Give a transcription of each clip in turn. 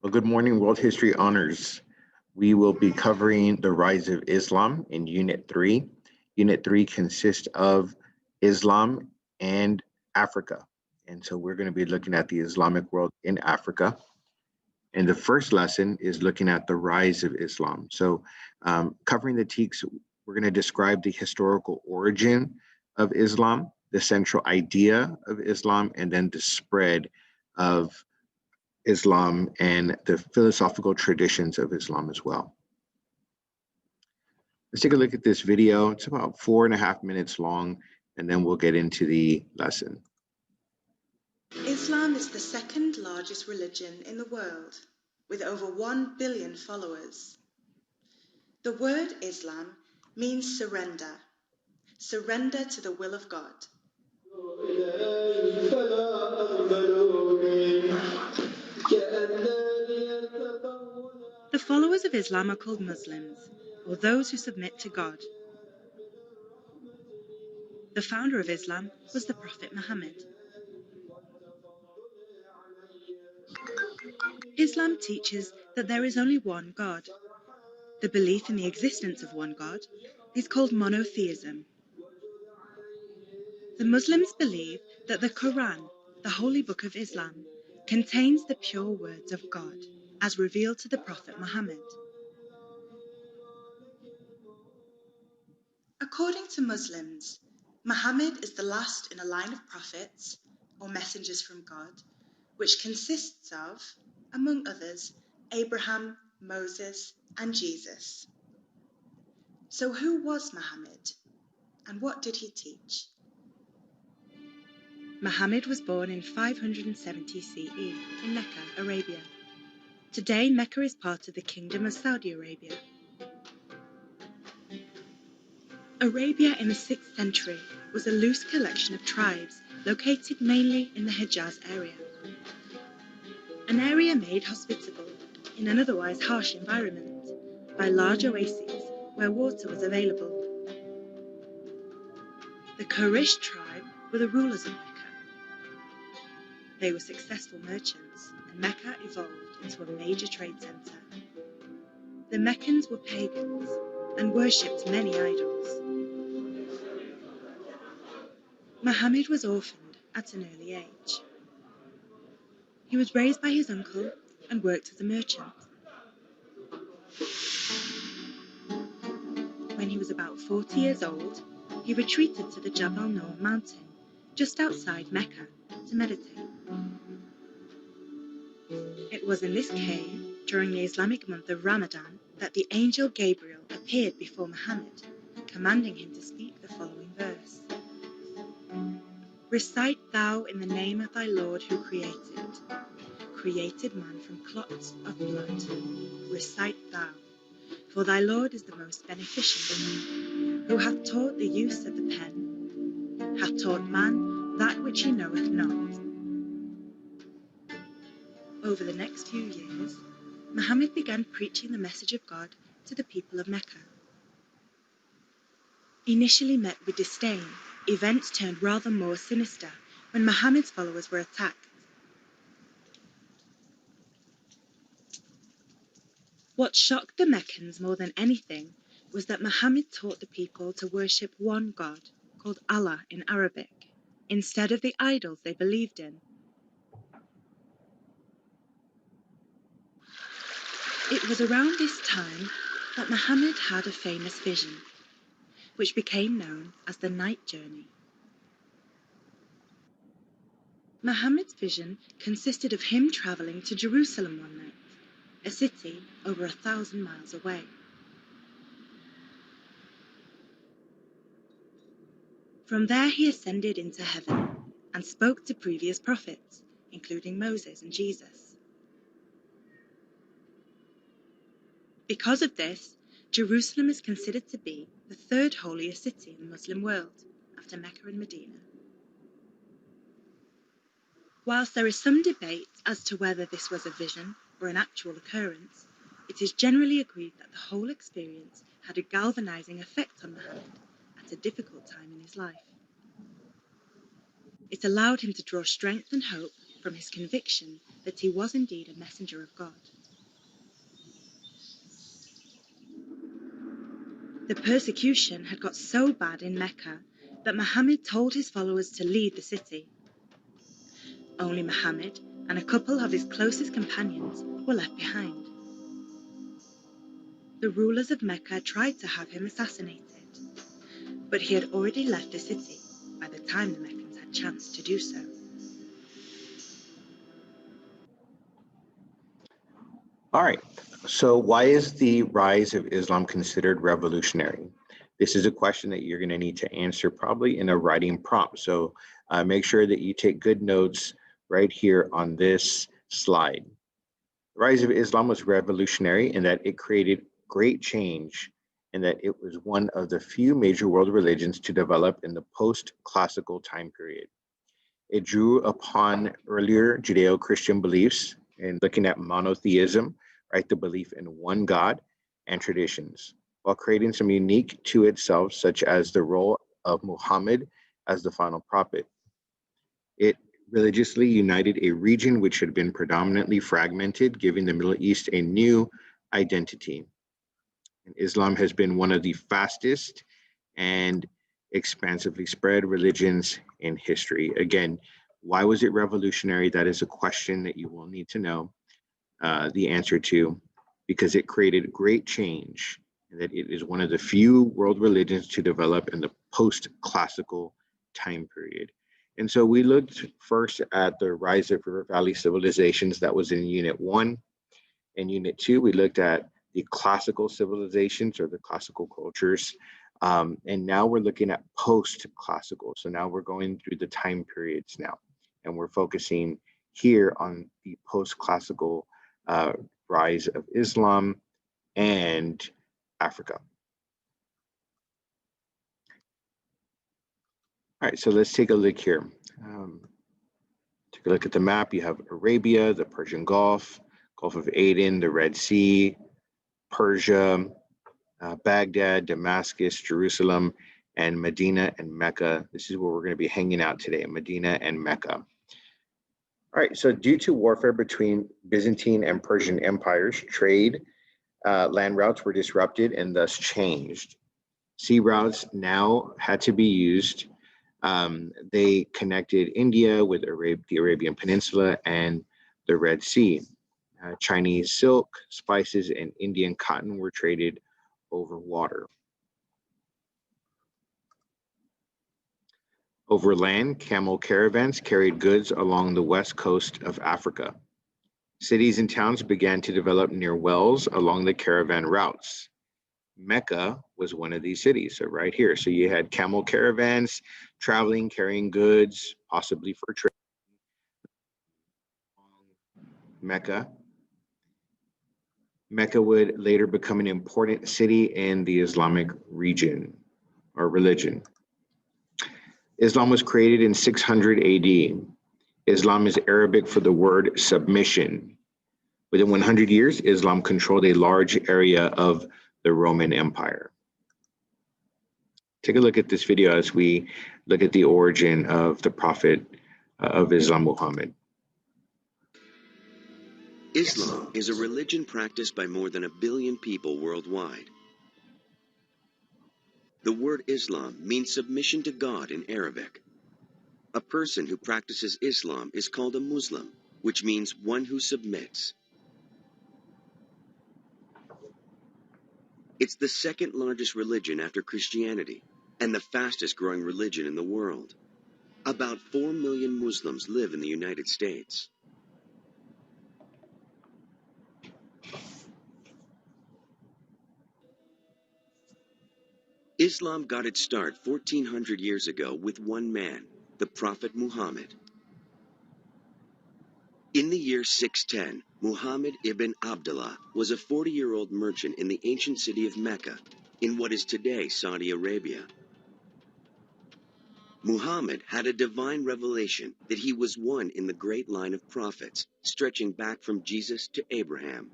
Well, good morning, World History Honors. We will be covering the rise of Islam in Unit 3. Unit 3 consists of Islam and Africa. And so we're going to be looking at the Islamic world in Africa. And the first lesson is looking at the rise of Islam. So covering the text, we're going to describe the historical origin of Islam, the central idea of Islam, and then the spread of Islam and the philosophical traditions of Islam as well. Let's take a look at this video. It's about 4.5 minutes long, and then we'll get into the lesson. Islam is the second largest religion in the world, with over 1 billion followers. The word Islam means surrender to the will of God. The followers of Islam are called Muslims, or those who submit to God. The founder of Islam was the Prophet Muhammad. Islam teaches that there is only one God. The belief in the existence of one God is called monotheism. The Muslims believe that the Quran, the holy book of Islam, contains the pure words of God, as revealed to the Prophet Muhammad. According to Muslims, Muhammad is the last in a line of prophets, or messengers from God, which consists of, among others, Abraham, Moses, and Jesus. So who was Muhammad, and what did he teach? Muhammad was born in 570 CE in Mecca, Arabia. Today, Mecca is part of the Kingdom of Saudi Arabia. Arabia in the 6th century was a loose collection of tribes located mainly in the Hijaz area. An area made hospitable in an otherwise harsh environment by large oases where water was available. The Quraysh tribe were the rulers of Mecca. They were successful merchants, and Mecca evolved into a major trade center. The Meccans were pagans and worshipped many idols. Muhammad was orphaned at an early age. He was raised by his uncle and worked as a merchant. When he was about 40 years old, he retreated to the Jabal Nur mountain, just outside Mecca, to meditate. It was in this cave, during the Islamic month of Ramadan, that the angel Gabriel appeared before Muhammad, commanding him to speak the following verse. Recite thou in the name of thy Lord who created man from clots of blood. Recite thou, for thy Lord is the most beneficent, who hath taught the use of the pen, hath taught man that which he knoweth not. Over the next few years, Muhammad began preaching the message of God to the people of Mecca. Initially met with disdain, events turned rather more sinister when Muhammad's followers were attacked. What shocked the Meccans more than anything was that Muhammad taught the people to worship one God, called Allah in Arabic, instead of the idols they believed in. It was around this time that Muhammad had a famous vision, which became known as the Night Journey. Muhammad's vision consisted of him traveling to Jerusalem one night, a city over 1,000 miles away. From there he ascended into heaven and spoke to previous prophets, including Moses and Jesus. Because of this, Jerusalem is considered to be the third holiest city in the Muslim world, after Mecca and Medina. Whilst there is some debate as to whether this was a vision or an actual occurrence, it is generally agreed that the whole experience had a galvanizing effect on Muhammad at a difficult time in his life. It allowed him to draw strength and hope from his conviction that he was indeed a messenger of God. The persecution had got so bad in Mecca that Muhammad told his followers to leave the city. Only Muhammad and a couple of his closest companions were left behind. The rulers of Mecca tried to have him assassinated, but he had already left the city by the time the Meccans had chance to do so. All right, so why is the rise of Islam considered revolutionary? This is a question that you're going to need to answer probably in a writing prompt. So make sure that you take good notes right here on this slide. The rise of Islam was revolutionary in that it created great change and that it was one of the few major world religions to develop in the post-classical time period. It drew upon earlier Judeo-Christian beliefs in looking at monotheism, right, the belief in one God, and traditions, while creating some unique to itself, such as the role of Muhammad as the final prophet. It religiously united a region which had been predominantly fragmented, giving the Middle East a new identity. And Islam has been one of the fastest and expansively spread religions in history. Again, why was it revolutionary? That is a question that you will need to know the answer to, because it created great change, and that it is one of the few world religions to develop in the post-classical time period. And so we looked first at the rise of River Valley civilizations. That was in Unit 1. In Unit 2, we looked at the classical civilizations or the classical cultures. And now we're looking at post-classical. So now we're going through the time periods now, and we're focusing here on the post-classical rise of Islam and Africa. All right, so let's take a look here. Take a look at the map. You have Arabia, the Persian Gulf, Gulf of Aden, the Red Sea, Persia, Baghdad, Damascus, Jerusalem, and Medina and Mecca. This is where we're going to be hanging out today, Medina and Mecca. All right, so due to warfare between Byzantine and Persian empires, trade land routes were disrupted and thus changed. Sea routes now had to be used. They connected India with the Arabian Peninsula and the Red Sea. Chinese silk, spices, and Indian cotton were traded over water. Over land, camel caravans carried goods along the west coast of Africa. Cities and towns began to develop near wells along the caravan routes. Mecca was one of these cities, so right here. So you had camel caravans traveling, carrying goods, possibly for trade. Mecca. Mecca would later become an important city in the Islamic region or religion. Islam was created in 600 AD. Islam is Arabic for the word submission. Within 100 years, Islam controlled a large area of the Roman Empire. Take a look at this video as we look at the origin of the Prophet of Islam, Muhammad. Islam is a religion practiced by more than 1 billion people worldwide. The word Islam means submission to God in Arabic. A person who practices Islam is called a Muslim, which means one who submits. It's the second largest religion after Christianity and the fastest growing religion in the world. About 4 million Muslims live in the United States. Islam got its start 1400 years ago with one man, the Prophet Muhammad. In the year 610, Muhammad ibn Abdullah was a 40-year-old merchant in the ancient city of Mecca, in what is today Saudi Arabia. Muhammad had a divine revelation that he was one in the great line of prophets, stretching back from Jesus to Abraham.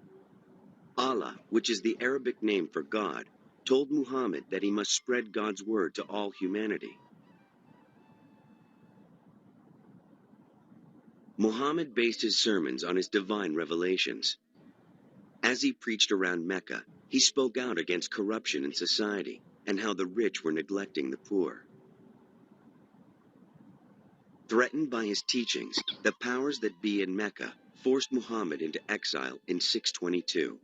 Allah, which is the Arabic name for God, told Muhammad that he must spread God's word to all humanity. Muhammad based his sermons on his divine revelations. As he preached around Mecca, he spoke out against corruption in society and how the rich were neglecting the poor. Threatened by his teachings, the powers that be in Mecca forced Muhammad into exile in 622.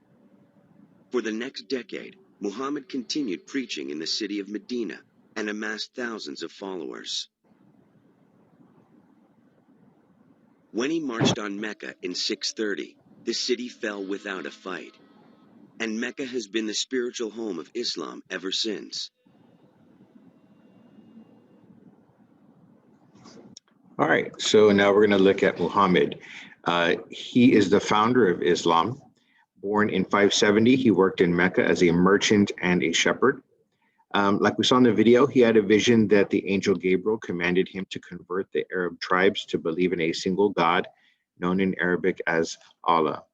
For the next decade, Muhammad continued preaching in the city of Medina and amassed thousands of followers. When he marched on Mecca in 630, the city fell without a fight, and Mecca has been the spiritual home of Islam ever since. All right, so now we're going to look at Muhammad. He is the founder of Islam. Born in 570, he worked in Mecca as a merchant and a shepherd. Like we saw in the video, he had a vision that the angel Gabriel commanded him to convert the Arab tribes to believe in a single God, known in Arabic as Allah.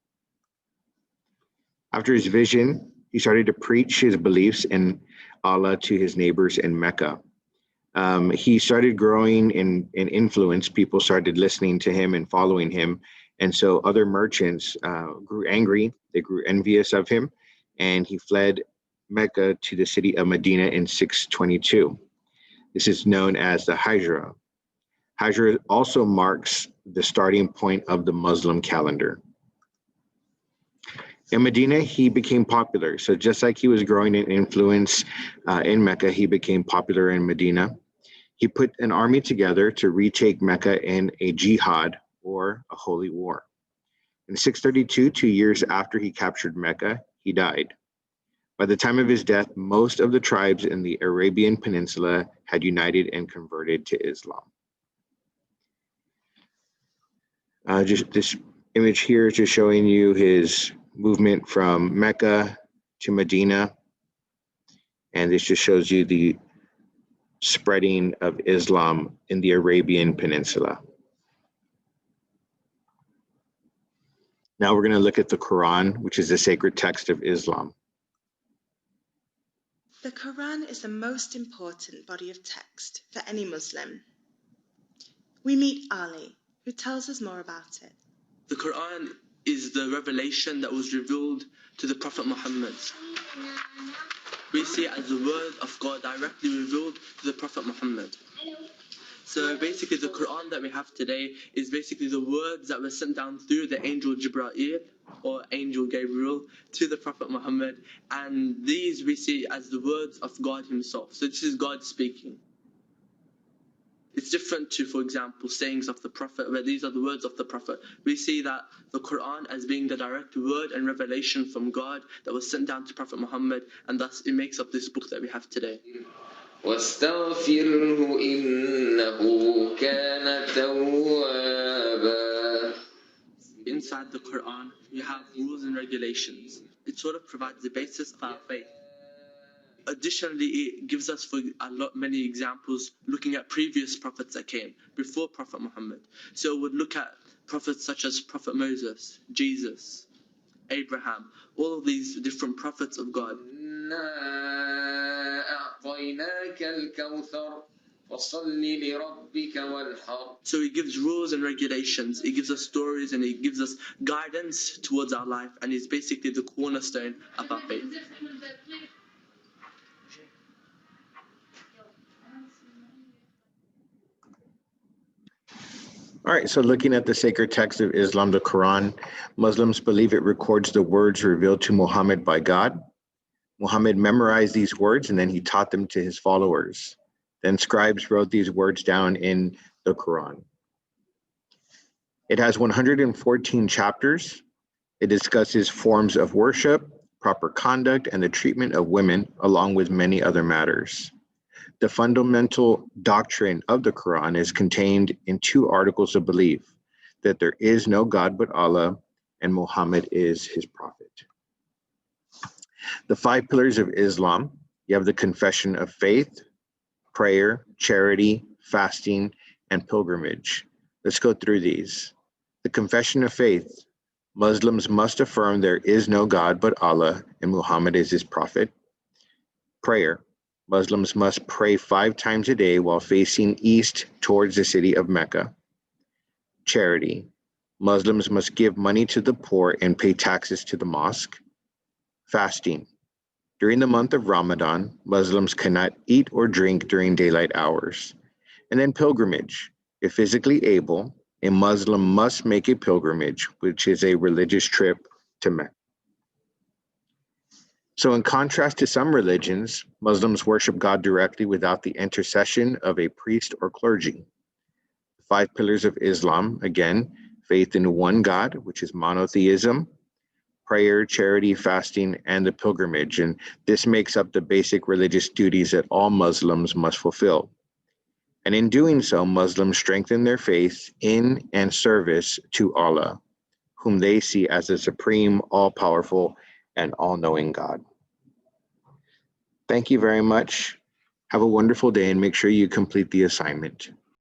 After his vision, he started to preach his beliefs in Allah to his neighbors in Mecca. He started growing in influence. People started listening to him and following him. And so other merchants grew angry. They grew envious of him. And he fled Mecca to the city of Medina in 622. This is known as the Hijra. Hijra also marks the starting point of the Muslim calendar. In Medina, he became popular. So just like he was growing in influence in Mecca, he became popular in Medina. He put an army together to retake Mecca in a jihad, or a holy war. In 632, 2 years after he captured Mecca, he died. By the time of his death, most of the tribes in the Arabian Peninsula had united and converted to Islam. Just this image here is just showing you his movement from Mecca to Medina. And this just shows you the spreading of Islam in the Arabian Peninsula. Now we're going to look at the Quran, which is the sacred text of Islam. The Quran is the most important body of text for any Muslim. We meet Ali, who tells us more about it. The Quran is the revelation that was revealed to the Prophet Muhammad. We see it as the word of God directly revealed to the Prophet Muhammad. So basically the Quran that we have today is basically the words that were sent down through the angel Jibreel or angel Gabriel to the Prophet Muhammad, and these we see as the words of God himself. So this is God speaking. It's different to, for example, sayings of the Prophet, where these are the words of the Prophet. We see that the Quran as being the direct word and revelation from God that was sent down to Prophet Muhammad, and thus it makes up this book that we have today. واستغفره إنه كان توابا. Inside the Quran, you have rules and regulations. It sort of provides the basis of our faith. Additionally, it gives us many examples looking at previous prophets that came before Prophet Muhammad. So it would look at prophets such as Prophet Moses, Jesus, Abraham, all of these different prophets of God. So it gives rules and regulations, it gives us stories, and it gives us guidance towards our life, and it's basically the cornerstone of our faith. All right, so looking at the sacred text of Islam, the Quran, Muslims believe it records the words revealed to Muhammad by God. Muhammad memorized these words and then he taught them to his followers. Then scribes wrote these words down in the Quran. It has 114 chapters. It discusses forms of worship, proper conduct, and the treatment of women, along with many other matters. The fundamental doctrine of the Quran is contained in 2 articles of belief: that there is no God but Allah, and Muhammad is his prophet. The 5 pillars of Islam: you have the confession of faith, prayer, charity, fasting, and pilgrimage. Let's go through these. The confession of faith: Muslims must affirm there is no God but Allah, and Muhammad is his prophet. Prayer: Muslims must pray 5 times a day while facing east towards the city of Mecca. charity. Muslims must give money to the poor and pay taxes to the mosque. Fasting. During the month of Ramadan, Muslims cannot eat or drink during daylight hours. And then pilgrimage. If physically able, a Muslim must make a pilgrimage, which is a religious trip to Mecca. So in contrast to some religions, Muslims worship God directly without the intercession of a priest or clergy. The 5 pillars of Islam, again, faith in one God, which is monotheism, prayer, charity, fasting, and the pilgrimage. And this makes up the basic religious duties that all Muslims must fulfill. And in doing so, Muslims strengthen their faith in and service to Allah, whom they see as the supreme, all-powerful, and all-knowing God. Thank you very much. Have a wonderful day and make sure you complete the assignment.